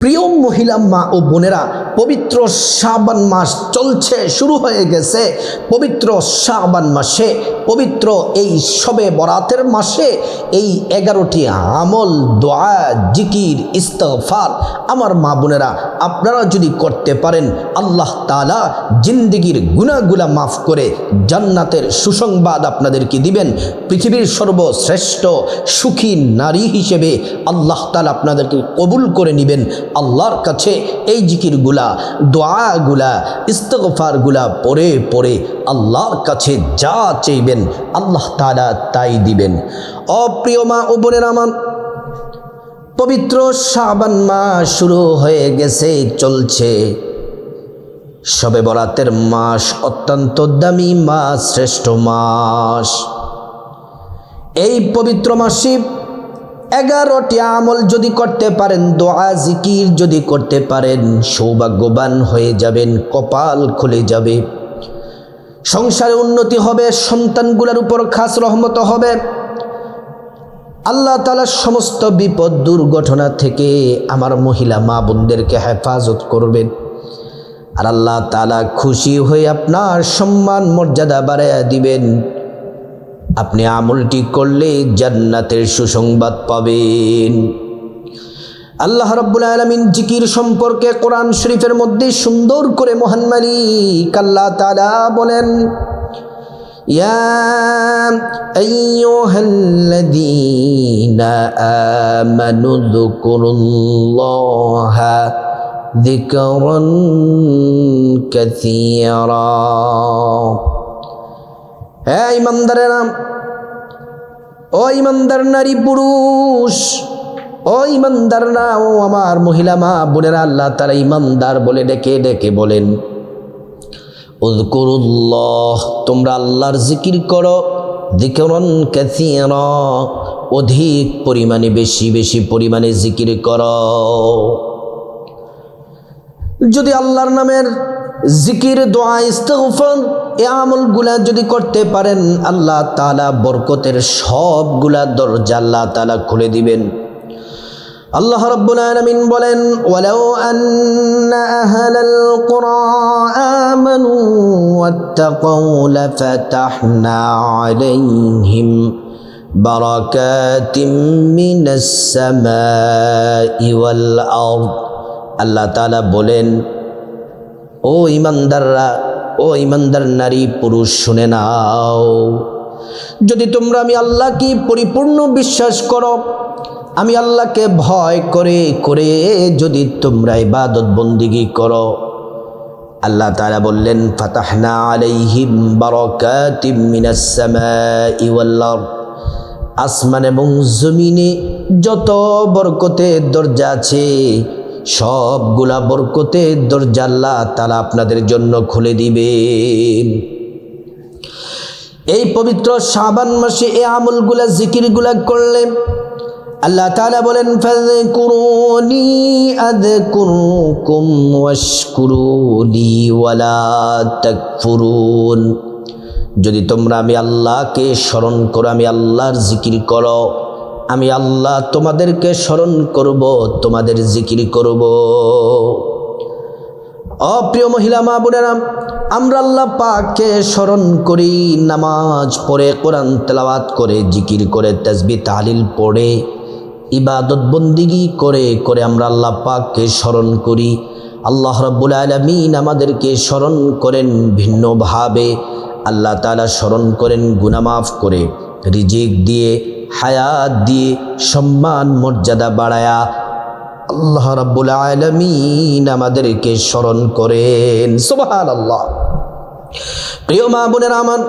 প্রিয় মহিলা মা ও বোনেরা, পবিত্র শাবান মাস চলছে, শুরু হয়ে গেছে। পবিত্র শাবান মাসে, পবিত্র এই শবে বরাতের মাসে এই 11টি আমল, দোয়া, জিকির, ইস্তিগফার আমার মা বোনেরা আপনারা যদি করতে পারেন, আল্লাহ তাআলা জিন্দেগির গুনাহগুলা মাফ করে জান্নাতের সুসংবাদ আপনাদেরকে দিবেন। পৃথিবীর সর্বশ্রেষ্ঠ সুখী নারী হিসেবে আল্লাহ তাআলা আপনাদেরকে কবুল করে নেবেন। আল্লাহর কাছে এই জিকিরগুলা, দোয়াগুলা, ইস্তিগফারগুলা পড়ে পড়ে আল্লাহর কাছে যা চাইবেন আল্লাহ তাআলা তাই দিবেন। অপ্রিয় মা ও বোনেরা আমার, পবিত্র শাবান মাস শুরু হয়ে গেছে, চলছে। শবে বরাতের মাস অত্যন্ত দামি মাস, শ্রেষ্ঠ মাস। এই পবিত্র মাসে 11টি আমল যদি করতে পারেন, দোয়া জিকির যদি করতে পারেন, সৌভাগ্যবান হয়ে যাবেন, কপাল খুলে যাবে, সংসারে উন্নতি হবে, সন্তানগুলোর উপর খাস রহমত হবে। আল্লাহ তাআলা সমস্ত বিপদ দুর্ঘটনা থেকে আমার মহিলা মা বোনদেরকে হেফাজত করবেন। আর আল্লাহ তাআলা খুশি হয়ে আপনার সম্মান মর্যাদা বাড়াইয়া দিবেন। আপনি আমলটি করলে জান্নাতের সুসংবাদ পাবেন। আল্লাহ রাব্বুল আলামিন জিকির সম্পর্কে কোরআন শরীফের মধ্যে সুন্দর করে মহান মালিক আল্লাহ তাআলা বলেন, ইয়া আইয়ুহাল্লাযীনা আমানু যকুরুল্লাহা যিকরান কাসীরা। হে ইমানদারেরা, ও ইমানদার নারী পুরুষ, ও ইমানদাররা, ও আমার মহিলা মা বোনেরা, আল্লাহ তাআলা ইমানদার বলে ডেকে ডেকে বলেন, উযকুরুল্লাহ, তোমরা আল্লাহর জিকির করো, যিকরান কাসীরা, অধিক পরিমাণে, বেশি বেশি পরিমাণে জিকির করো। যদি আল্লাহর নামের জিকির, দোয়া, ইস্তিগফার এই আমলগুলা যদি করতে পারেন, আল্লাহ তাআলা বরকতের সবগুলা দরজা আল্লাহ তাআলা খুলে দিবেন। আল্লাহ রাব্বুল আলামিন বলেন, ওয়ালাউ আন্না আহলাল কুরা আমানু ওয়াত্তাকাউ লাফাতাহনা আলাইহিম বারাকাতিম মিনাস সামাই ওয়াল আরদ। আল্লাহ তাআলা বলেন, ও ইমানদাররা, ও ইমানদার নারী পুরুষ, শুনে নাও, যদি তোমরা আমি আল্লাহকে পরিপূর্ণ বিশ্বাস করো, আমি আল্লাহকে ভয় করে করে যদি তোমরা ইবাদত বন্দিগি করো, আল্লাহ তাআলা বললেন, ফাতাহনা আলাইহিম বারাকাতিম মিনাস সামাই ওয়াল আরদ। আসমান এবং জমিনে যত বরকতের দরজা আছে, সবগুলা বরকতের দরজা আল্লাহ তাআলা আপনাদের জন্য খুলে দিবেন। এই পবিত্র শাবান মাসে এই আমলগুলা, জিকিরগুলা করলে আল্লাহ তাআলা বলেন, ফাযকুরুনি আযকুরকুম ওয়াশকুরুলি ওয়ালা তাকফুরুন। যদি তোমরা আমি আল্লাহকে স্মরণ করো, আমি আল্লাহর জিকির করো, আমি আল্লাহ তোমাদেরকে স্মরণ করব, তোমাদের জিকির করব। অপ্রিয় মহিলা মা বোনেরা, আমরা আল্লাহ পাককে স্মরণ করি, নামাজ পড়ে, কোরআন তেলাওয়াত করে, জিকির করে, তাসবিহ তাহলিল পড়ে, ইবাদত বন্দিগি করে করে আমরা আল্লাহ পাককে স্মরণ করি। আল্লাহ রাব্বুল আলামিন আমাদেরকে স্মরণ করেন ভিন্নভাবে। আল্লাহ তাআলা স্মরণ করেন গুনাহ মাফ করে, রিজিক দিয়ে, হায়াত দিয়ে, সম্মান মর্যাদা বাড়ায়া। আল্লাহ রাব্বুল আলামিন আমাদেরকে স্মরণ করেন। সুবহানাল্লাহ। প্রিয় মা বোনেরা আমার,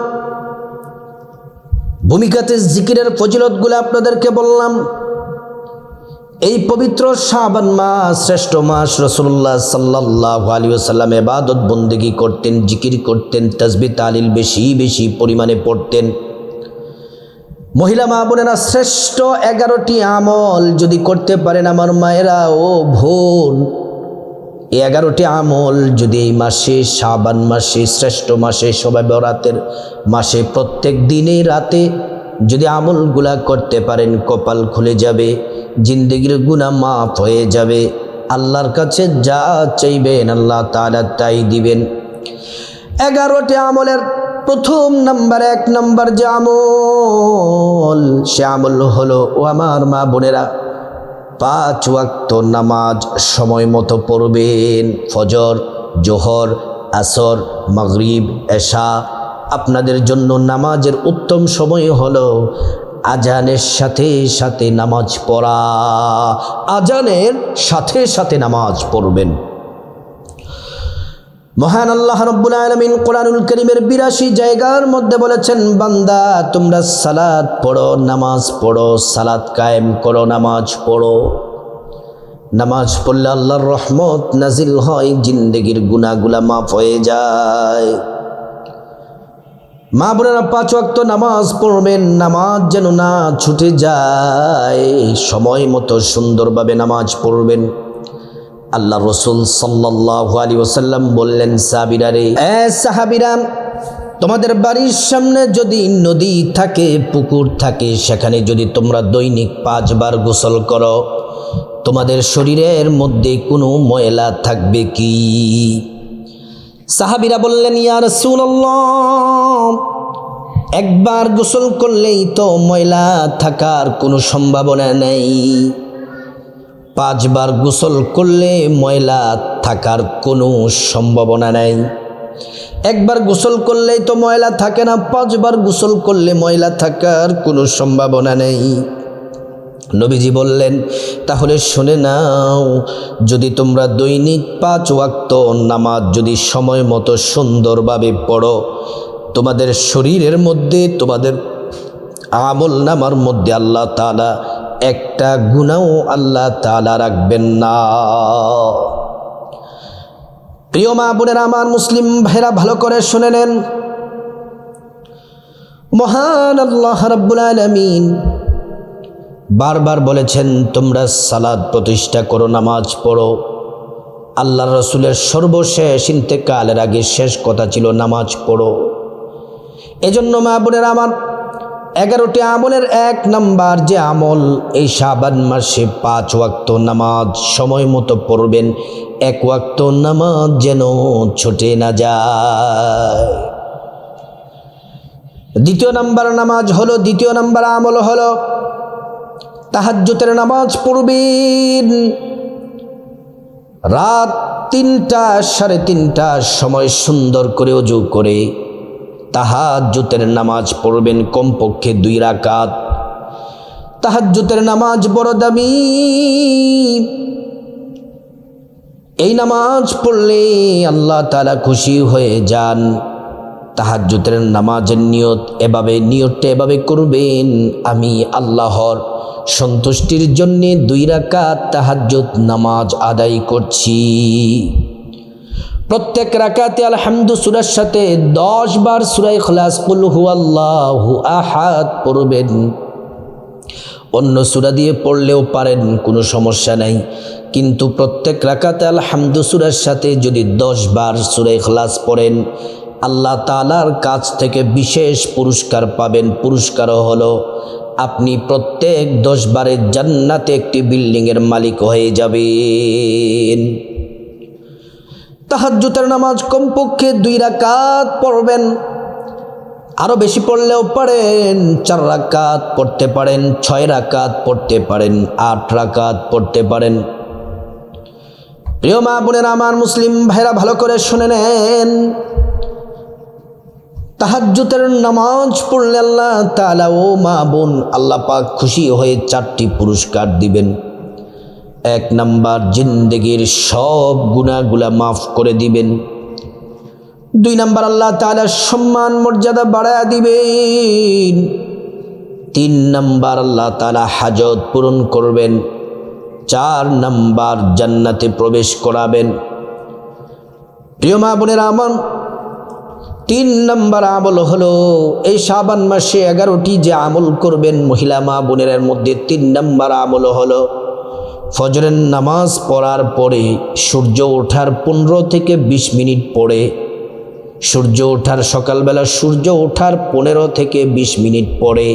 ভূমিকাতে জিকিরের ফজিলতগুলো আপনাদেরকে বললাম। এই পবিত্র শাবান মাস, শ্রেষ্ঠ মাস, রাসূলুল্লাহ সাল্লাল্লাহু আলাইহি ওয়াসাল্লাম ইবাদত বন্দেগী করতেন, জিকির করতেন, তাসবিহ তাহলিল বেশি বেশি পরিমাণে পড়তেন। মহিলা মা বোনেরা, শ্রেষ্ঠ 11টি আমল যদি করতে পারেন আমার মায়েরা ও বোন, এই 11টি আমল যদি এই মাসে, শাবান মাসে, শ্রেষ্ঠ মাসে, শবে বরাতের মাসে, প্রত্যেক দিনে রাতে যদি আমলগুলা করতে পারেন, কপাল খুলে যাবে, জিন্দেগির গুনাহ মাফ হয়ে যাবে। আল্লাহর কাছে যা চাইবেন আল্লাহ তাআলা তাই দিবেন। 11টি আমলের প্রথম নাম্বার, 1 নাম্বার যে আমল, সে আমল হলো, ও আমার মা বোনেরা, 5 ওয়াক্ত নামাজ সময় মতো পড়বেন। ফজর, জোহর, আসর, মাগরিব, এশা। আপনাদের জন্য নামাজের উত্তম সময় হলো আজানের সাথে সাথে নামাজ পড়া। আজানের সাথে সাথে নামাজ পড়বেন। মহান আল্লাহ রাব্বুল আলামিন কোরআনুল কারীমের 82 জায়গার মধ্যে বলেছেন, বান্দা তোমরা সালাত পড়ো, নামাজ পড়ো, সালাত কায়েম করো, নামাজ পড়ো। নামাজ পড়লে আল্লাহর রহমত নাজিল হয়, জিন্দেগির গুনাহগুলা মাফ হয়ে যায়। মা বোনেরা 5 ওয়াক্ত নামাজ পড়বেন, নামাজ যেন না ছুটে যায়, সময় মতো সুন্দরভাবে নামাজ পড়বেন। আল্লাহ রসুল সাল্লাল্লাহু আলাইহি ওয়াসাল্লাম বললেন, সাহাবীরা রে, সাহাবীরা, তোমাদের বাড়ির সামনে যদি নদী থাকে, পুকুর থাকে, সেখানে যদি তোমরা দৈনিক 5 বার গোসল করো, তোমাদের শরীরের মধ্যে কোনো ময়লা থাকবে কি? সাহাবীরা বললেন, ইয়া রাসূলুল্লাহ, একবার গোসল করলেই তো ময়লা থাকার কোনো সম্ভাবনা নেই। 5 বার গোসল করলে ময়লা থাকার কোনো সম্ভাবনা নেই। একবার গোসল করলেই তো ময়লা থাকে না, 5 বার গোসল করলে ময়লা থাকার কোনো সম্ভাবনা নেই। নবীজি বললেন, তাহলে শুনে নাও, যদি তোমরা দৈনিক 5 ওয়াক্ত নামাজ যদি সময় মতো সুন্দরভাবে পড়ো, তোমাদের শরীরের মধ্যে, তোমাদের আমল নামার মধ্যে আল্লাহ তাআলা একটা গুনাহ আল্লাহ তাআলা রাখবেন না। প্রিয় মা বোনেরা, আমার মুসলিম ভাইরা, ভালো করে শুনে নেন। মহান আল্লাহ রাব্বুল আলামিন বারবার বলেছেন, তোমরা সালাত প্রতিষ্ঠা করো, নামাজ পড়ো। আল্লাহর রাসূলের সর্বশেষ ইন্তেকালের আগে শেষ কথা ছিল নামাজ পড়ো। এজন্য মা বোনেরা আমার, 11টি আমলের 1 নাম্বার যে আমল, এই শাবান মাসে 5 ওয়াক্ত নামাজ সময় মতো পড়বেন। 1 ওয়াক্ত নামাজ যেন ছুটে না যায়। দ্বিতীয় নাম্বার আমল হলো তাহাজ্জুদের নামাজ পড়বেন। রাত 3টা, 3:30টার সময় সুন্দর করে ওযু করে তাহাজ্জুদের নামাজ পড়বেন, কমপক্ষে 2 রাকাত। তাহাজ্জুদের নামাজ বড় দামি। এই নামাজ পড়লে আল্লাহ তাআলা খুশি হয়ে যান। তাহাজ্জুদের নামাজের নিয়তটা এভাবে করবেন, আমি আল্লাহর সন্তুষ্টির জন্য 2 রাকাত তাহাজ্জুদ নামাজ আদায় করছি। প্রত্যেক রাকাতে আলহামদু সূরার সাথে 10 বার সূরা ইখলাস, কুল হুয়াল্লাহু আহাদ পড়বেন। অন্য সূরা দিয়ে পড়লেও পারেন, কোনো সমস্যা নাই, কিন্তু প্রত্যেক রাকাতে আলহামদু সূরার সাথে যদি 10 বার সূরা ইখলাস পড়েন, আল্লাহ তাআলার কাছ থেকে বিশেষ পুরস্কার পাবেন। পুরস্কারও হলো আপনি প্রত্যেক 10 বারের জান্নাতে একটি বিল্ডিংয়ের মালিক হয়ে যাবেন। তাহাজ্জুদের নামাজ কমপক্ষে 2 রাকাত পড়বেন, আরও বেশি পড়লেও পারেন। 4 রাকাত পড়তে পারেন, 6 রাকাত পড়তে পারেন, 8 রাকাত পড়তে পারেন। প্রিয় মা বোনেরা, আমার মুসলিম ভাইরা, ভালো করে শুনে নেন। তাহাজ্জুদের নামাজ পড়লে আল্লাহ তাআলা, ও মা বোন, আল্লাহ পাক খুশি হয়ে 4টি পুরস্কার দিবেন। 1 নাম্বার, জিন্দেগির সব গুনাহগুলা মাফ করে দিবেন। 2 নাম্বার, আল্লাহ তাআলা সম্মান মর্যাদা বাড়ায়া দিবেন। 3 নাম্বার, আল্লাহ তাআলা হাজত পূরণ করবেন। 4 নাম্বার, জান্নাতে প্রবেশ করাবেন। প্রিয় মা বোনেরা আমার, 3 নাম্বার আমল হলো এই শাবান মাসে 11টি যে আমল করবেন মহিলা মা বোনের মধ্যে 3 নাম্বার আমল হলো ফজরের নামাজ পড়ার পরে সূর্য ওঠার 15 থেকে 20 মিনিট পরে, সকালবেলা সূর্য ওঠার 15 থেকে 20 মিনিট পরে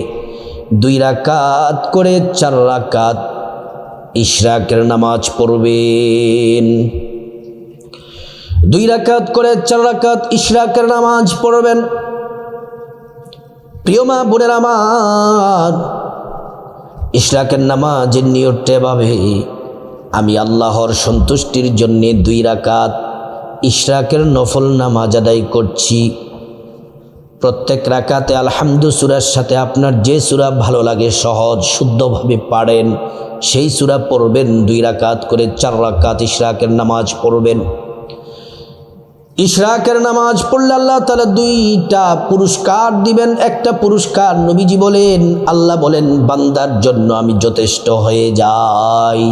2 রাকাত করে 4 রাকাত ইশরাকের নামাজ পড়বেন। 2 রাকাত করে 4 রাকাত ইশরাকের নামাজ পড়বেন। প্রিয় মা বোনের আমার, ইশরাকের নামাজের নিয়তটা এভাবে, আমি আল্লাহর সন্তুষ্টির জন্য 2 রাকাত ইশরাকের নফল নামাজ আদায় করছি। প্রত্যেক রাকাতে আলহামদু সূরার সাথে আপনার যে সূরা ভালো লাগে, সহজ শুদ্ধভাবে পারেন, সেই সূরা পড়বেন। 2 রাকাত করে 4 রাকাত ইশরাকের নামাজ পড়বেন। ইশরাকের নামাজ পড়লে আল্লাহ তাআলা 2টা পুরস্কার দিবেন। একটা পুরস্কার নবীজি বলেন, আল্লাহ বলেন বান্দার জন্য আমি যথেষ্ট হয়ে যাই।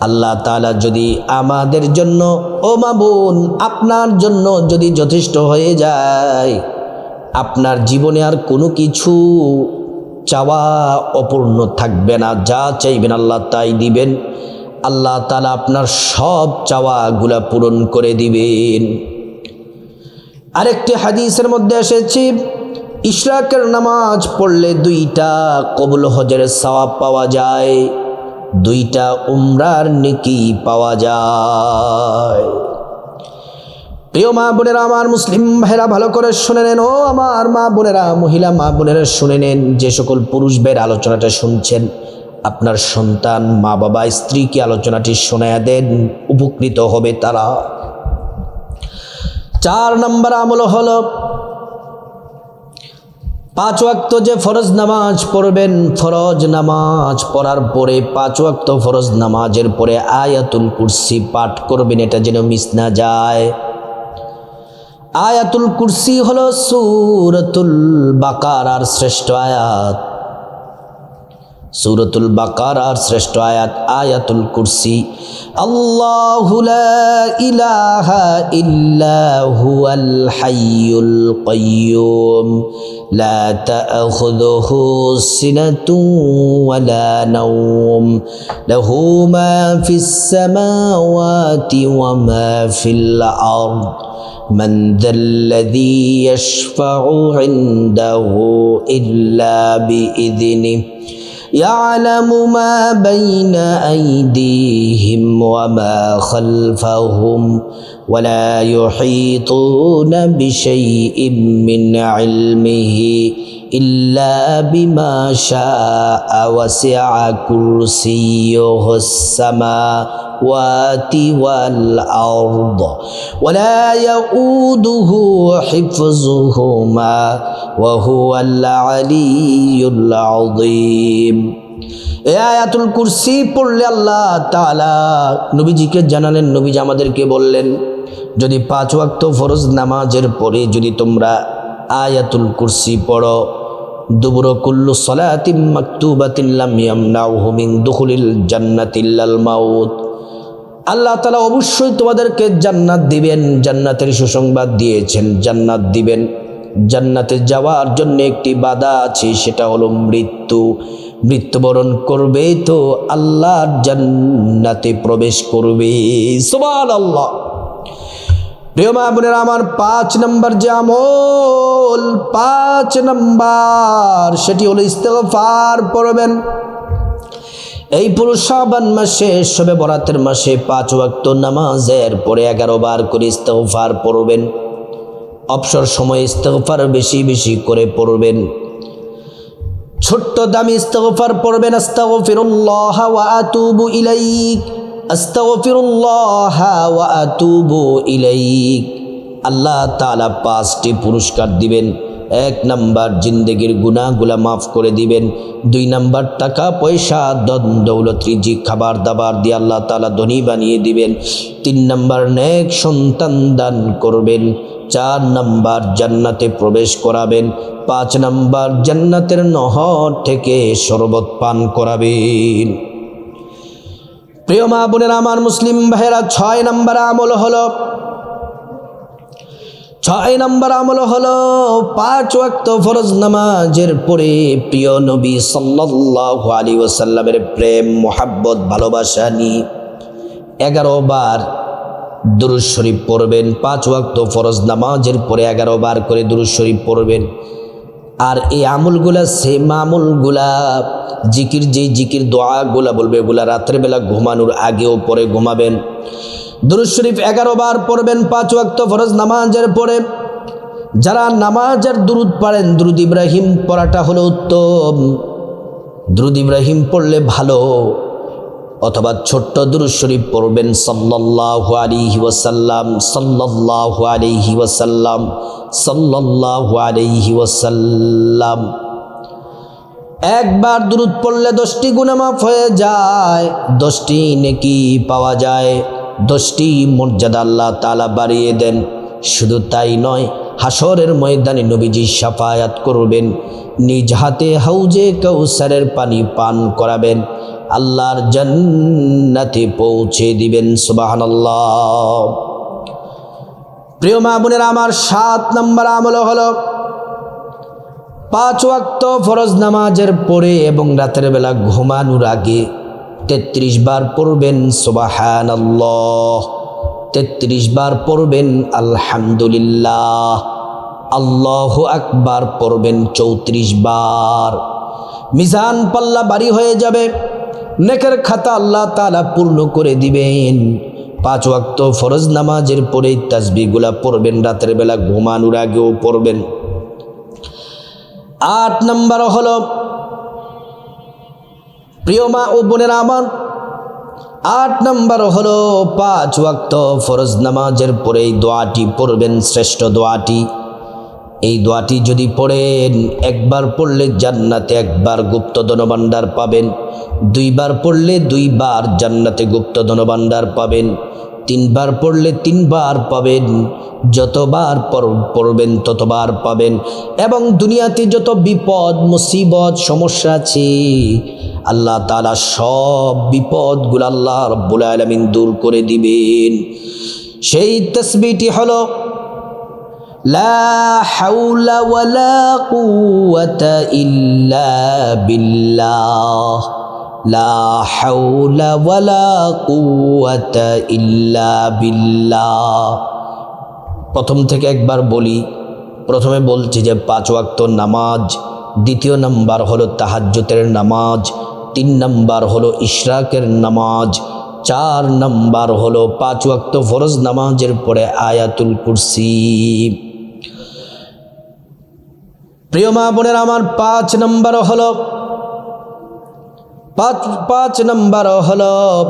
আল্লাহ তাআলা যদি আমাদের জন্য, ও মা বোন, আপনার জন্য যদি যথেষ্ট হয়ে যায়, আপনার জীবনে আর কোনো কিছু চাওয়া অপূর্ণ থাকবে না। যা চাইবেন আল্লাহ তাই দিবেন। আল্লাহ তাআলা আপনার সব চাওয়াগুলা পূরণ করে দিবেন। আরেকটি হাদিসের মধ্যে এসেছে, ইশরাকের নামাজ পড়লে 2টা কবুল হজের সওয়াব পাওয়া যায়, 2টা উমরার নেকি পাওয়া যায়। প্রিয় মা বোনেরা আমার, মুসলিম ভাইরা ভালো করে শুনে নেন। ও আমার মা বোনেরা, মহিলা মা বোনেরা শুনে নেন। যে সকল পুরুষ ভাইয়ের আলোচনাটা শুনছেন, আপনার সন্তান, মা বাবা, স্ত্রীকে আলোচনাটি শোনায়া দেন, উপকৃত হবে তারা। 4 নম্বর আমল হলো 5 ওয়াক্ত যে ফরজ নামাজ পড়বেন, ফরজ নামাজ পড়ার পরে 5 ওয়াক্ত ফরজ নামাজের পরে আয়াতুল কুরসি পাঠ করবেন, এটা যেন মিস না যায়। আয়াতুল কুরসি হলো সূরাতুল বাকারার শ্রেষ্ঠ আয়াত। সূরাতুল বাকারার শ্রেষ্ঠ আয়াত আয়াতুল কুরসি। আল্লাহু লা ইলাহা ইল্লা হুয়াল হাইয়ুল কাইয়্যুম লা তা'খুযুহু সিনাতুন ওয়ালা নাওম লাহু মা ফিস সামাওয়াতি ওয়া মা ফিল আরদ من ذا الذي يشفع عنده إلا بإذنه يعلم ما بين أيديهم وما خلفهم ولا يحيطون بشيء من علمه إلا بما شاء وسع كرسيه السماوات والأرض ولا يؤوده حفظهما وهو العلي العظيم। এই আয়াতুল কুরসি পড়লে আল্লাহ তাআলা নবীজিকে জানালেন, নবীজি আমাদেরকে বললেন, যদি 5 ওয়াক্ত ফরজ নামাজের পরে যদি তোমরা আয়াতুল কুরসি পড়ো, দুবুর কুল্লু সালাতিন মাকতুবাতিন লাম ইয়ামনাউহু মিন দুখুলিল জান্নাতি ইল্লাল মাউত। আল্লাহ তাআলা অবশ্যই তোমাদেরকে জান্নাত দিবেন, জান্নাতের সুসংবাদ দিয়েছেন, জান্নাত দিবেন। জান্নাতে যাওয়ার জন্য একটি বাধা আছে, সেটা হলো মৃত্যু। মৃত্যুবরণ করবে তো আল্লাহর জান্নাতে প্রবেশ করবে। সুবহানাল্লাহ। প্রিয় মা বোনেরা আমার, 5 নম্বর যে আমল, 5 নম্বর সেটি হলো ইস্তেগফার পড়বেন। এই পুরো শাবান মাসে, শবে বরাতের মাসে 5 ওয়াক্ত নামাজের পরে 11 বার করে ইস্তেগফার পড়বেন। অবসর সময় ইস্তেগফার বেশি বেশি করে পড়বেন। ছোট্ট দামি ইস্তেগফার পড়বেন, আস্তাগফিরুল্লাহ ওয়া আতুবু ইলাইক, আস্তাগফিরুল্লাহ ওয়া আতুবু ইলাইক। আল্লাহ তাআলা 5টি পুরস্কার দিবেন। 1 নাম্বার জিন্দেগির গুনাহগুলা মাফ করে দিবেন। 2 নাম্বার টাকা পয়সা ধন দৌলত রিজিক খাবার দাবার দিয়ে আল্লাহ তাআলা ধনী বানিয়ে দিবেন। 3 নাম্বার নেক সন্তান দান করবেন। 4 নাম্বার জান্নাতে প্রবেশ করাবেন। 5 নাম্বার জান্নাতের নহর থেকে শরবত পান করাবেন। প্রিয় মা বোনেরা আমার, মুসলিম ভাইয়েরা, 6 নম্বর আমল হলো 5 ওয়াক্ত ফরজ নামাজের পরে প্রিয় নবী সাল্লাল্লাহু আলাইহি ওয়াসাল্লামের প্রেম মোহাব্বত ভালোবাসা নিয়ে 11 বার দুরূদ শরীফ পড়বেন। 5 ওয়াক্ত ফরজ নামাজের পরে 11 বার করে দুরূদ শরীফ পড়বেন। আর এই আমলগুলা সেম আমলগুলা জিকির, যেই জিকির দোয়াগুলা বলবে এগুলা রাত্রেবেলা ঘুমানোর আগেও পরে ঘুমাবেন। দুরূদ শরীফ 11 বার পড়বেন 5 ওয়াক্ত ফরজ নামাজের পরে। যারা নামাজের দুরুদ পড়েন, দুরুদ ইব্রাহিম পড়াটা হলো উত্তম। দুরুদ ইব্রাহিম পড়লে ভালো, অথবা ছোট্ট দুরূদ শরীফ পড়বেন সাল্লাল্লাহু আলাইহি ওয়াসাল্লাম, সাল্লাল্লাহু আলাইহি ওয়াসাল্লাম, সাল্লাল্লাহু আলাইহি ওয়াসাল্লাম। একবার দুরুদ পড়লে 10টি গুনাহ মাফ হয়ে যায়, 10টি নেকি পাওয়া যায়, 10টি মর্যাদা আল্লাহ তাআলা বাড়িয়ে দেন। শুধু তাই নয়, হাসরের ময়দানে নবীজি শাফায়াত করবেন, নিজ হাতে হাউজে কাউসারের পানি পান করাবেন, আল্লাহর জান্নাতে পৌঁছে দিবেন। সুবহানাল্লাহ। প্রিয় মা বোনেরা আমার, 7 নম্বর আমল হলো 5 ওয়াক্ত ফরজ নামাজের পরে এবং রাতের বেলা ঘুমানোর আগে 33 বার পড়বেন সুবহানাল্লাহ, 33 বার পড়বেন আলহামদুলিল্লাহ, আল্লাহু আকবার পড়বেন 34 বার। মিজান পাল্লা ভারী হয়ে যাবে, নেকের খাতা আল্লাহ তাআলা পূর্ণ করে দিবেন। 5 ওয়াক্ত ফরজ নামাজের পরে তাসবিহগুলা পড়বেন, রাতের বেলা ঘুমানোর আগেও পড়বেন। 8 নম্বর হলো, প্রিয় মা ও বোনেরা আমার, 8 নম্বর হলো 5 ওয়াক্ত ফরজ নামাজের পরে এই দোয়াটি পড়বেন, শ্রেষ্ঠ দোয়াটি। এই দোয়াটি যদি পড়েন, একবার পড়লে জান্নাতে একবার গুপ্ত ধনভাণ্ডার পাবেন, 2 বার পড়লে 2 বার জান্নাতে গুপ্ত ধনভাণ্ডার পাবেন, 3 বার পড়লে 3 বার পাবেন, যতবার পড়বেন ততবার পাবেন। এবং দুনিয়াতে যত বিপদ মুসিবত সমস্যা আছে, আল্লাহ তাআলা সব বিপদগুলো আল্লাহ রাব্বুল আলামিন দূর করে দিবেন। সেই তাসবিহটি হলো লা হাওলা ওয়ালা কুওয়াতা ইল্লা বিল্লাহ, লা হাওলা ওয়ালা কুওয়াতা ইল্লা বিল্লাহ। প্রথম থেকে একবার বলি। প্রথমে বলছি যে 5 ওয়াক্ত নামাজ, দ্বিতীয় নাম্বার হলো তাহাজ্জুদের নামাজ, 3 নাম্বার হলো ইশরাকের নামাজ, 4 নাম্বার হলো 5 ওয়াক্ত ফরজ নামাজের পরে আয়াতুল কুরসি। প্রিয় মা বোনেরা আমার, 5 নাম্বার হলো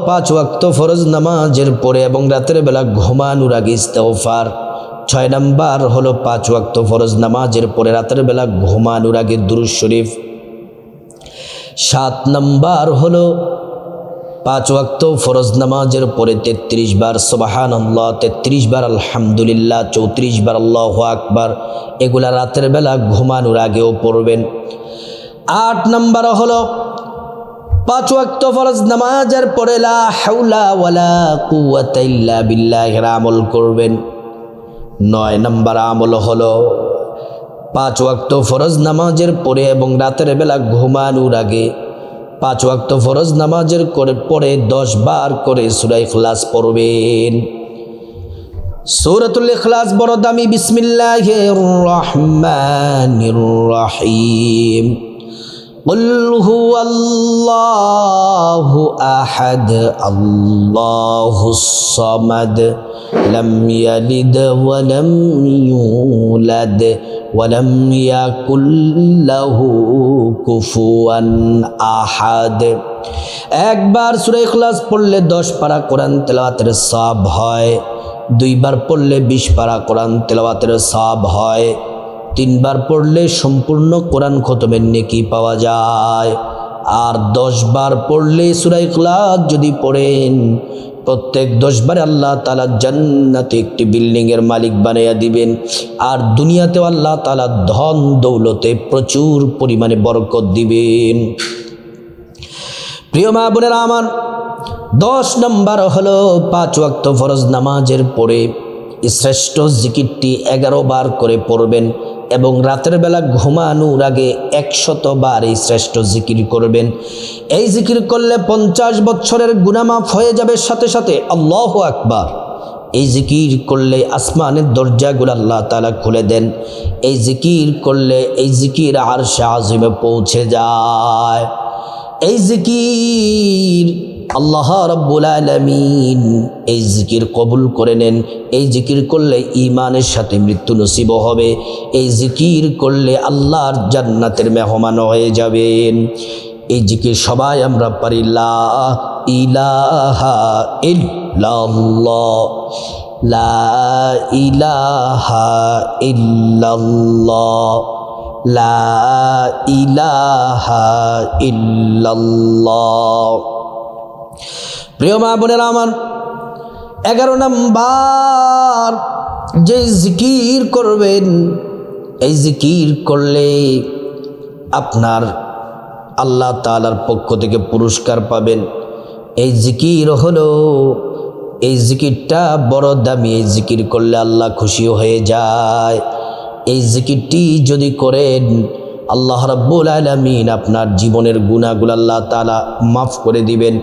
5 ওয়াক্ত ফরজ নামাজের পরে এবং রাতের বেলা ঘুমানোর আগে ইস্তেগফার। 6 নাম্বার হলো 5 ওয়াক্ত ফরজ নামাজের পরে রাতের বেলা ঘুমানোর আগে দুরূদ শরীফ। 7 নাম্বার হলো 5 ওয়াক্ত ফরজ নামাজের পরে 33 বার সুবহানাল্লাহ, 33 বার আলহামদুলিল্লাহ, 34 বার আল্লাহু আকবার। এগুলা রাতের বেলা ঘুমানোর আগেও পড়বেন। 8 নাম্বার হলো 5 ওয়াক্ত ফরজ নামাজের পরে লা হাওলা ওয়ালা কুওয়াতা ইল্লা বিল্লাহ আমল করবেন। 9 নাম্বার আমল হলো 5 ওয়াক্ত ফরজ নামাজের পরে এবং রাতের বেলা ঘুমানোর আগে 5 ওয়াক্ত ফরজ নামাজের পরে 10 বার করে সূরা ইখলাস পড়বেন। সূরাতুল ইখলাস বড় দামি। বিসমিল্লাহির রহমানির রহিম। কুল হুয়াল্লাহু আহাদ আল্লাহুস সামাদ লাম ইয়ালিদ ওয়া লাম ইউলাদ ওয়া লাম ইয়াকুল লাহু কুফুয়ান আহাদ। একবার সূরা ইখলাস পড়লে 10 পারা কোরআন তেলাওয়াতের সওয়াব হয়, 2 বার পড়লে 20 পারা কোরআন তেলাওয়াতের সওয়াব হয়, 3 বার পড়লে সম্পূর্ণ কোরআন খতমের নেকি পাওয়া যায়। আর 10 বার পড়লে সূরা ইখলাস যদি পড়েন, প্রত্যেক 10 বারে আল্লাহ তাআলা জান্নাতে একটি বিল্ডিংয়ের মালিক বানাইয়া দিবেন। আর দুনিয়াতেও আল্লাহ তাআলা ধন দৌলতে প্রচুর পরিমাণে বরকত দিবেন। প্রিয় মা বোনেরা আমার, 10 নম্বর হলো 5 ওয়াক্ত ফরজ নামাজের পরে শ্রেষ্ঠ জিকিরটি 11 বার করে পড়বেন এবং রাতের বেলা ঘুমানোর আগে 100 বার এই শ্রেষ্ঠ জিকির করবেন। এই জিকির করলে 50 বছরের গুনাহ মাফ হয়ে যাবে সাথে সাথে। আল্লাহু আকবার। এই জিকির করলে আসমানের দরজাগুলো আল্লাহ তাআলা খুলে দেন। এই জিকির করলে এই জিকির আরশে আজিমে পৌঁছে যায়। এই জিকির আল্লাহ রাব্বুল আলামিন এই জিকির কবুল করে নেন। এই জিকির করলে ঈমানের সাথে মৃত্যু নসিব হবে। এই জিকির করলে আল্লাহর জান্নাতের মেহমান হয়ে যাবেন। এই জিকির সবাই আমরা পারি। লা ইলাহা ইল্লাল্লাহ, লা ইলাহা ইল্লাল্লাহ, লা ইলাহা ইল্লাল্লাহ। প্রিয় মা বোনেরা আমার, 11 নাম্বার যে জিকির করবেন, এই জিকির করলে আপনার আল্লাহ তাআলার পক্ষ থেকে পুরস্কার পাবেন। এই জিকির হলো, এই জিকিরটা বড় দামি। এই জিকির করলে আল্লাহ খুশি হয়ে যায়। এই জিকিরটি যদি করেন আল্লাহ রাব্বুল আলামিন আপনার জীবনের গুনাহগুলো আল্লাহ তাআলা মাফ করে দিবেন।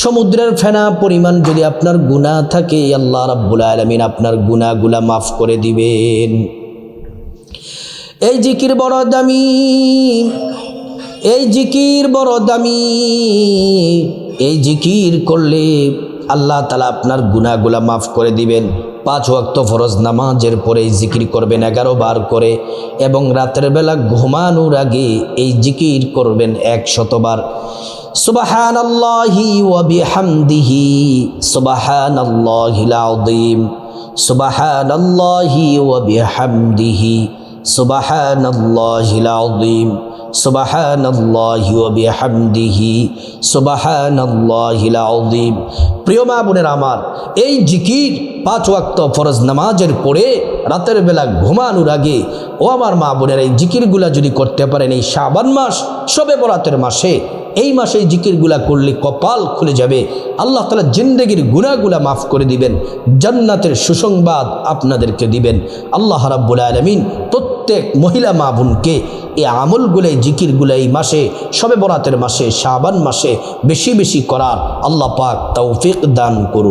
সমুদ্রের ফেনা পরিমাণ যদি আপনার গুনাহ থাকে আল্লাহ রাব্বুল আলামিন আপনার গুনাহগুলো মাফ করে দিবেন। এই জিকির বড় দামি, এই জিকির বড় দামি। এই জিকির করলে আল্লাহ তাআলা আপনার গুনাহগুলো মাফ করে দিবেন। 5 ওয়াক্ত ফরজ নামাজের পরে এই জিকির করবেন 11 বার করে, এবং রাতের বেলা ঘুমানোর আগে এই জিকির করবেন 100 বার। সুবহানাল্লাহি ওয়া বিহামদিহি সুবহানাল্লাহিল আযীম, সুবহানাল্লাহি ওয়া বিহামদিহি সুবহানাল্লাহিল আযীম, সুবহানাল্লাহি ওয়া বিহামদিহি সুবহানাল্লাহিল আযীম। প্রিয় মা বোনের আমার, এই জিকির 5 ওয়াক্ত ফরজ নামাজের পরে রাতের বেলা ঘুমানোর আগে, ও আমার মা বোনের, এই জিকিরগুলা যদি করতে পারেন এই শাবান মাস, শবে বরাতের মাসে, এই মাসে এই জিকিরগুলা করলে কপাল খুলে যাবে। আল্লাহ তাআলা জিন্দেগির গুনাহগুলা মাফ করে দিবেন, জান্নাতের সুসংবাদ আপনাদেরকে দিবেন। আল্লাহ রাব্বুল আলামিন প্রত্যেক মহিলা মা বোনকে এই আমলগুলো, এই জিকিরগুলো এই মাসে, শবে বরাতের মাসে, শাবান মাসে বেশি বেশি করার আল্লাহ পাক তৌফিক দান করুন।